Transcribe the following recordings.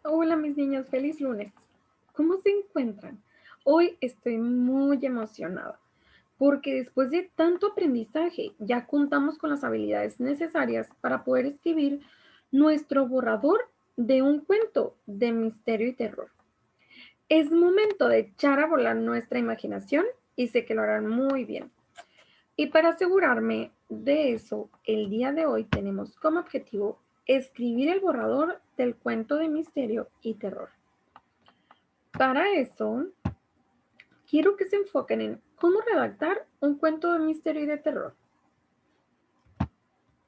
Hola mis niños, feliz lunes. ¿Cómo se encuentran? Hoy estoy muy emocionada porque después de tanto aprendizaje ya contamos con las habilidades necesarias para poder escribir nuestro borrador de un cuento de misterio y terror. Es momento de echar a volar nuestra imaginación y sé que lo harán muy bien. Y para asegurarme de eso, el día de hoy tenemos como objetivo escribir el borrador del cuento de misterio y terror. Para eso, quiero que se enfoquen en cómo redactar un cuento de misterio y de terror.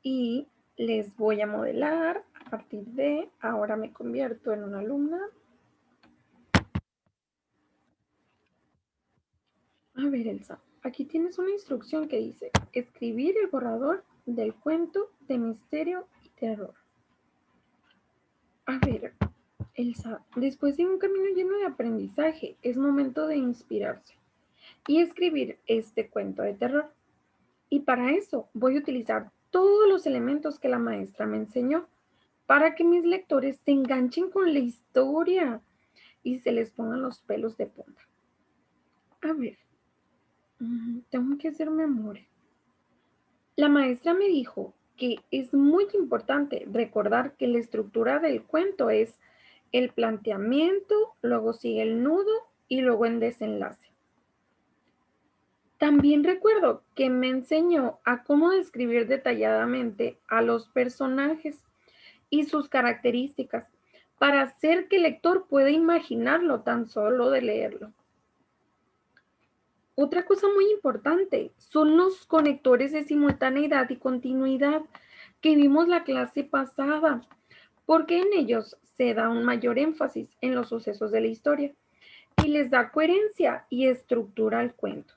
Y les voy a modelar a partir de ahora me convierto en una alumna. A ver, Elsa, aquí tienes una instrucción que dice escribir el borrador del cuento de misterio y terror. A ver, Elsa, después de un camino lleno de aprendizaje, es momento de inspirarse y escribir este cuento de terror. Y para eso voy a utilizar todos los elementos que la maestra me enseñó para que mis lectores se enganchen con la historia y se les pongan los pelos de punta. A ver, tengo que hacer memoria. La maestra me dijo que es muy importante recordar que la estructura del cuento es el planteamiento, luego sigue el nudo y luego el desenlace. También recuerdo que me enseñó a cómo describir detalladamente a los personajes y sus características para hacer que el lector pueda imaginarlo tan solo de leerlo. Otra cosa muy importante son los conectores de simultaneidad y continuidad que vimos la clase pasada, porque en ellos se da un mayor énfasis en los sucesos de la historia y les da coherencia y estructura al cuento.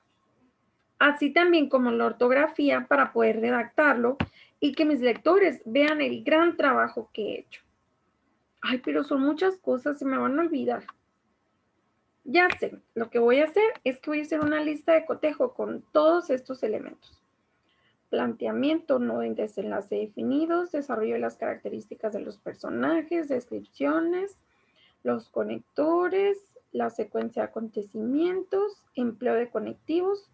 Así también como la ortografía para poder redactarlo y que mis lectores vean el gran trabajo que he hecho. Ay, pero son muchas cosas, se me van a olvidar. Ya sé, lo que voy a hacer es que voy a hacer una lista de cotejo con todos estos elementos. Planteamiento, no en desenlace definidos, desarrollo de las características de los personajes, descripciones, los conectores, la secuencia de acontecimientos, empleo de conectivos,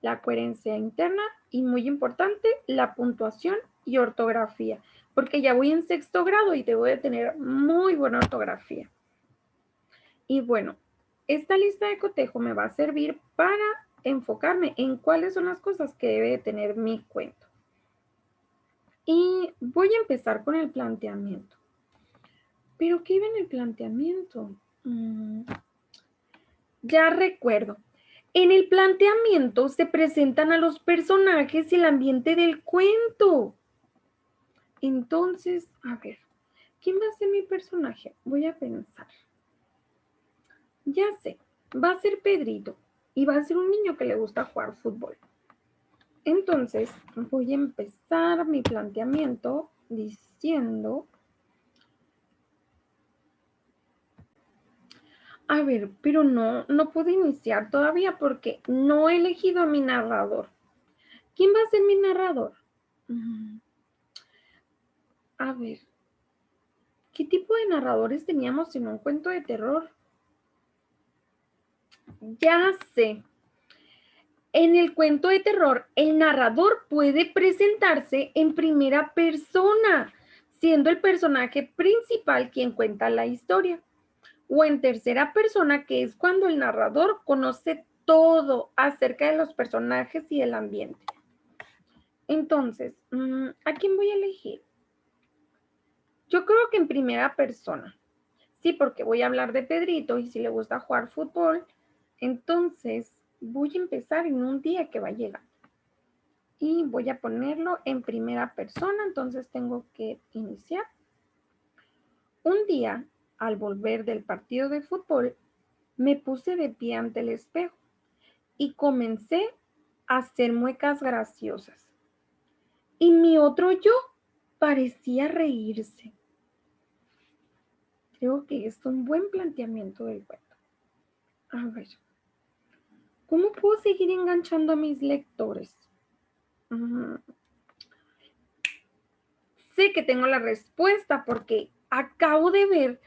la coherencia interna y muy importante, la puntuación y ortografía, porque ya voy en sexto grado y debo de tener muy buena ortografía. Y bueno, esta lista de cotejo me va a servir para enfocarme en cuáles son las cosas que debe de tener mi cuento. Y voy a empezar con el planteamiento. ¿Pero qué iba en el planteamiento? Ya recuerdo. En el planteamiento se presentan a los personajes y el ambiente del cuento. Entonces, a ver, ¿quién va a ser mi personaje? Voy a pensar. Ya sé, va a ser Pedrito y va a ser un niño que le gusta jugar fútbol. Entonces, voy a empezar mi planteamiento diciendo, a ver, pero no puedo iniciar todavía porque no he elegido a mi narrador. ¿Quién va a ser mi narrador? A ver, ¿qué tipo de narradores teníamos en un cuento de terror? Ya sé. En el cuento de terror, el narrador puede presentarse en primera persona, siendo el personaje principal quien cuenta la historia, o en tercera persona, que es cuando el narrador conoce todo acerca de los personajes y el ambiente. Entonces, ¿a quién voy a elegir? Yo creo que en primera persona. Sí, porque voy a hablar de Pedrito y si le gusta jugar fútbol, entonces voy a empezar en un día que va a llegar. Y voy a ponerlo en primera persona, entonces tengo que iniciar. Un día, al volver del partido de fútbol, me puse de pie ante el espejo y comencé a hacer muecas graciosas. Y mi otro yo parecía reírse. Creo que es un buen planteamiento del cuento. A ver, ¿cómo puedo seguir enganchando a mis lectores? Sé que tengo la respuesta porque acabo de ver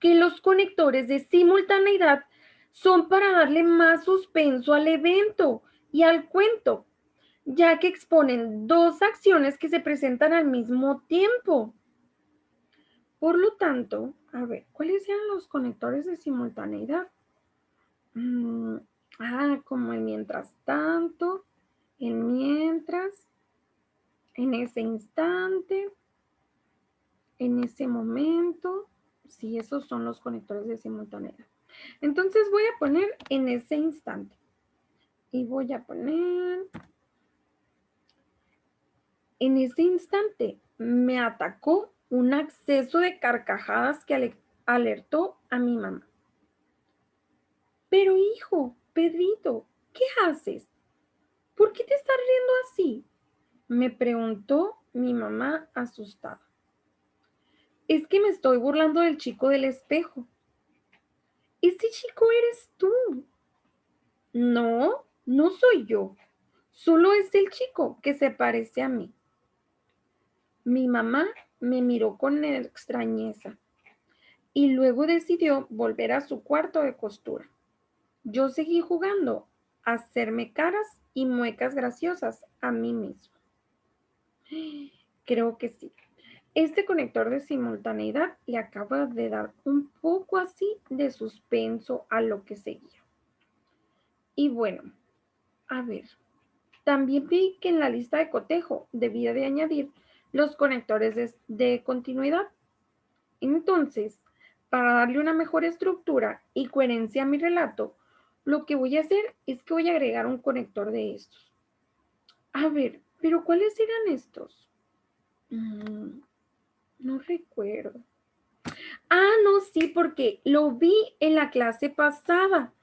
que los conectores de simultaneidad son para darle más suspenso al evento y al cuento, ya que exponen dos acciones que se presentan al mismo tiempo. Por lo tanto, a ver, ¿cuáles eran los conectores de simultaneidad? Mm, como el mientras tanto, el mientras, en ese instante, en ese momento. Sí, esos son los conectores de simultaneidad. Entonces voy a poner en ese instante. Y voy a poner, en ese instante me atacó un acceso de carcajadas que alertó a mi mamá. Pero hijo, Pedrito, ¿qué haces? ¿Por qué te estás riendo así? Me preguntó mi mamá asustada. Es que me estoy burlando del chico del espejo. Ese chico eres tú. No, no soy yo. Solo es el chico que se parece a mí. Mi mamá me miró con extrañeza y luego decidió volver a su cuarto de costura. Yo seguí jugando a hacerme caras y muecas graciosas a mí mismo. Creo que sí. Este conector de simultaneidad le acaba de dar un poco así de suspenso a lo que seguía. Y bueno, a ver, también vi que en la lista de cotejo debía de añadir los conectores de continuidad. Entonces, para darle una mejor estructura y coherencia a mi relato, lo que voy a hacer es que voy a agregar un conector de estos. A ver, pero ¿cuáles eran estos? No recuerdo. No, sí, porque lo vi en la clase pasada,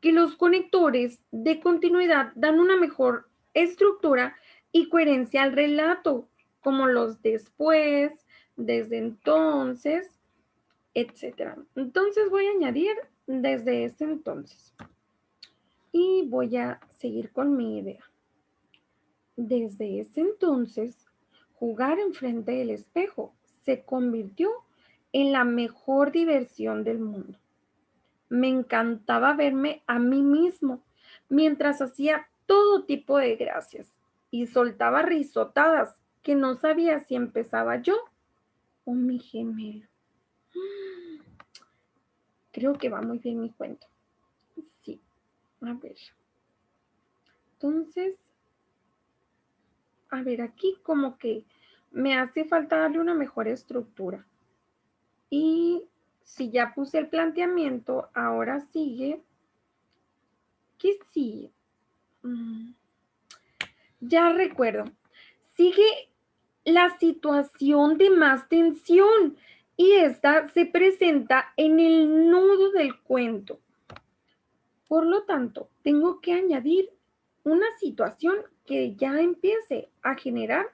que los conectores de continuidad dan una mejor estructura y coherencia al relato, como los después, desde entonces, etcétera. Entonces voy a añadir desde ese entonces y voy a seguir con mi idea. Desde ese entonces, jugar enfrente del espejo se convirtió en la mejor diversión del mundo. Me encantaba verme a mí mismo mientras hacía todo tipo de gracias y soltaba risotadas que no sabía si empezaba yo o mi gemelo. Creo que va muy bien mi cuento. Sí, a ver. Entonces, a ver, aquí como que me hace falta darle una mejor estructura. Y si ya puse el planteamiento, ahora sigue. ¿Qué sigue? Ya recuerdo. Sigue la situación de más tensión y esta se presenta en el nudo del cuento. Por lo tanto, tengo que añadir una situación que ya empiece a generar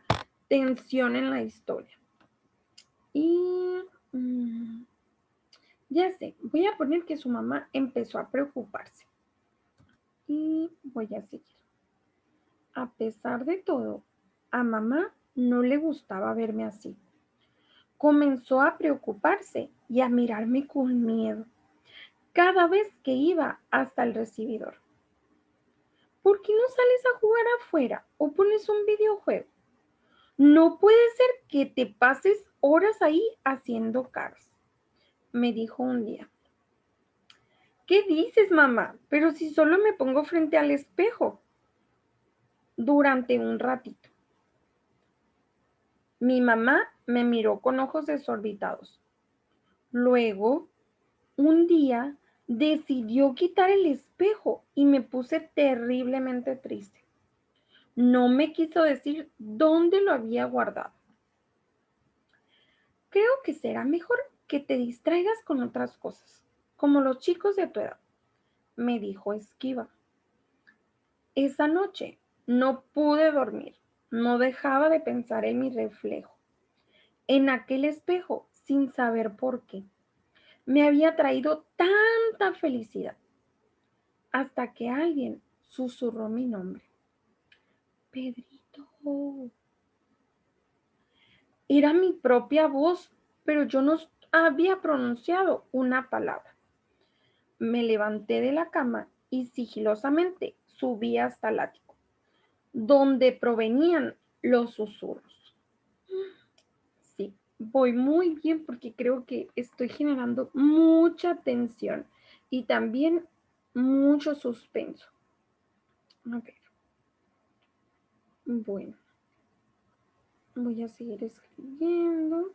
tensión en la historia. Y ya sé, voy a poner que su mamá empezó a preocuparse. Y voy a seguir. A pesar de todo, a mamá no le gustaba verme así. Comenzó a preocuparse y a mirarme con miedo cada vez que iba hasta el recibidor. ¿Por qué no sales a jugar afuera o pones un videojuego? No puede ser que te pases horas ahí haciendo caras, me dijo un día. ¿Qué dices, mamá? Pero si solo me pongo frente al espejo durante un ratito. Mi mamá me miró con ojos desorbitados. Luego, un día, decidió quitar el espejo y me puse terriblemente triste. No me quiso decir dónde lo había guardado. Creo que será mejor que te distraigas con otras cosas, como los chicos de tu edad, me dijo esquiva. Esa noche no pude dormir, no dejaba de pensar en mi reflejo, en aquel espejo sin saber por qué. Me había traído tanta felicidad, hasta que alguien susurró mi nombre. Pedrito. Era mi propia voz, pero yo no había pronunciado una palabra. Me levanté de la cama y sigilosamente subí hasta el ático, donde provenían los susurros. Sí, voy muy bien porque creo que estoy generando mucha tensión y también mucho suspenso. A ver, bueno, voy a seguir escribiendo.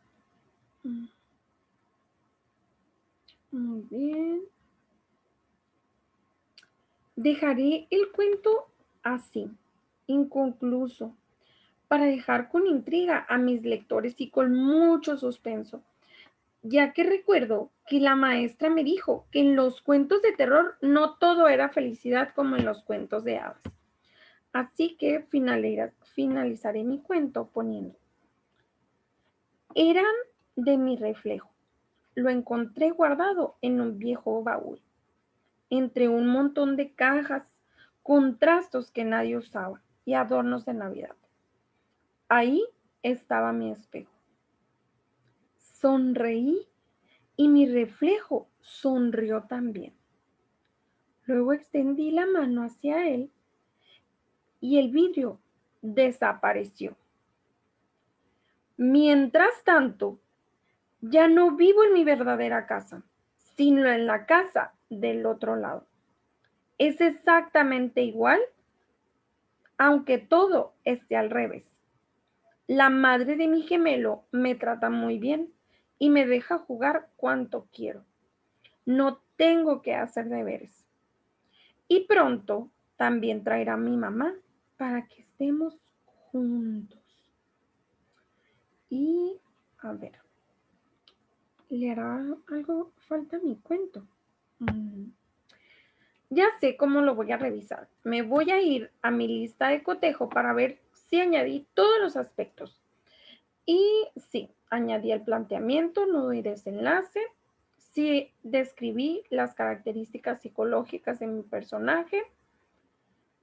Muy bien. Dejaré el cuento así, inconcluso, para dejar con intriga a mis lectores y con mucho suspenso, ya que recuerdo que la maestra me dijo que en los cuentos de terror no todo era felicidad como en los cuentos de hadas. Así que finalizaré mi cuento poniendo, eran de mi reflejo. Lo encontré guardado en un viejo baúl, entre un montón de cajas con trastos que nadie usaba y adornos de Navidad. Ahí estaba mi espejo. Sonreí y mi reflejo sonrió también. Luego extendí la mano hacia él y el vidrio desapareció. Mientras tanto, ya no vivo en mi verdadera casa, sino en la casa del otro lado. Es exactamente igual, aunque todo esté al revés. La madre de mi gemelo me trata muy bien y me deja jugar cuanto quiero. No tengo que hacer deberes. Y pronto también traerá a mi mamá para que estemos juntos. Y a ver, ¿le hará algo falta a mi cuento? Ya sé cómo lo voy a revisar. Me voy a ir a mi lista de cotejo para ver si añadí todos los aspectos. Y sí, añadí el planteamiento, nudo y desenlace. Sí, describí las características psicológicas de mi personaje.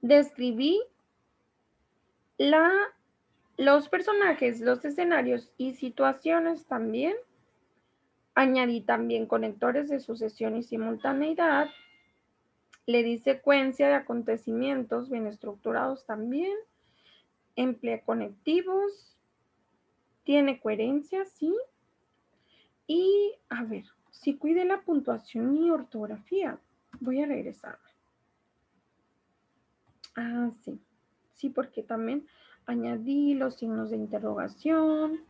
Describí los personajes, los escenarios y situaciones también. Añadí también conectores de sucesión y simultaneidad. Le di secuencia de acontecimientos bien estructurados también. Empleé conectivos. Tiene coherencia, sí. Y a ver, si cuide la puntuación y ortografía, voy a regresar. Ah, sí. Sí, porque también añadí los signos de interrogación,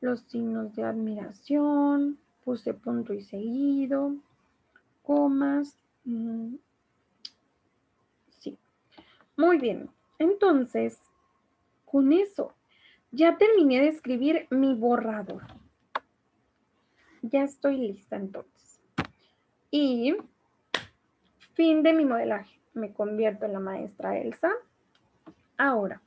los signos de admiración, puse punto y seguido, comas. Sí, muy bien. Entonces, con eso, ya terminé de escribir mi borrador. Ya estoy lista entonces. Y fin de mi modelaje. Me convierto en la maestra Elsa. Ahora,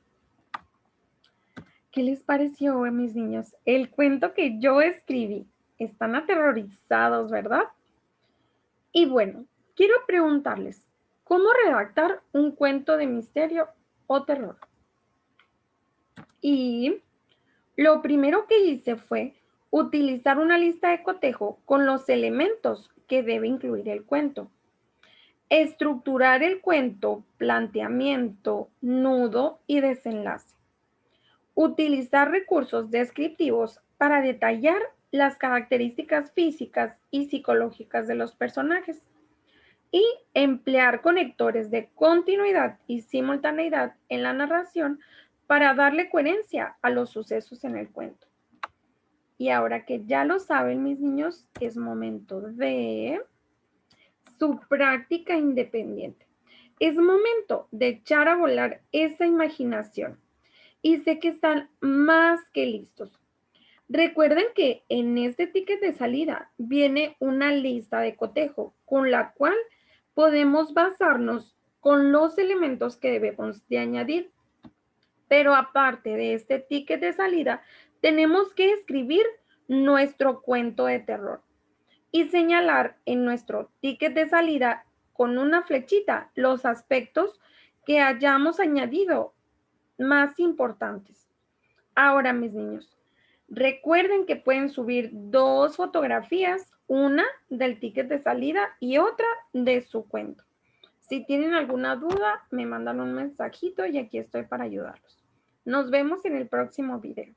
¿qué les pareció, mis niños? El cuento que yo escribí. Están aterrorizados, ¿verdad? Y bueno, quiero preguntarles, ¿cómo redactar un cuento de misterio o terror? Y lo primero que hice fue utilizar una lista de cotejo con los elementos que debe incluir el cuento. Estructurar el cuento, planteamiento, nudo y desenlace. Utilizar recursos descriptivos para detallar las características físicas y psicológicas de los personajes. Y emplear conectores de continuidad y simultaneidad en la narración para darle coherencia a los sucesos en el cuento. Y ahora que ya lo saben, mis niños, es momento de su práctica independiente. Es momento de echar a volar esa imaginación. Y sé que están más que listos. Recuerden que en este ticket de salida viene una lista de cotejo con la cual podemos basarnos con los elementos que debemos de añadir. Pero aparte de este ticket de salida, tenemos que escribir nuestro cuento de terror y señalar en nuestro ticket de salida con una flechita los aspectos que hayamos añadido más importantes. Ahora, mis niños, Recuerden que pueden subir 2 fotografías, una del ticket de salida y otra de su cuento. Si tienen alguna duda, me mandan un mensajito y aquí estoy para ayudarlos. Nos vemos en el próximo video.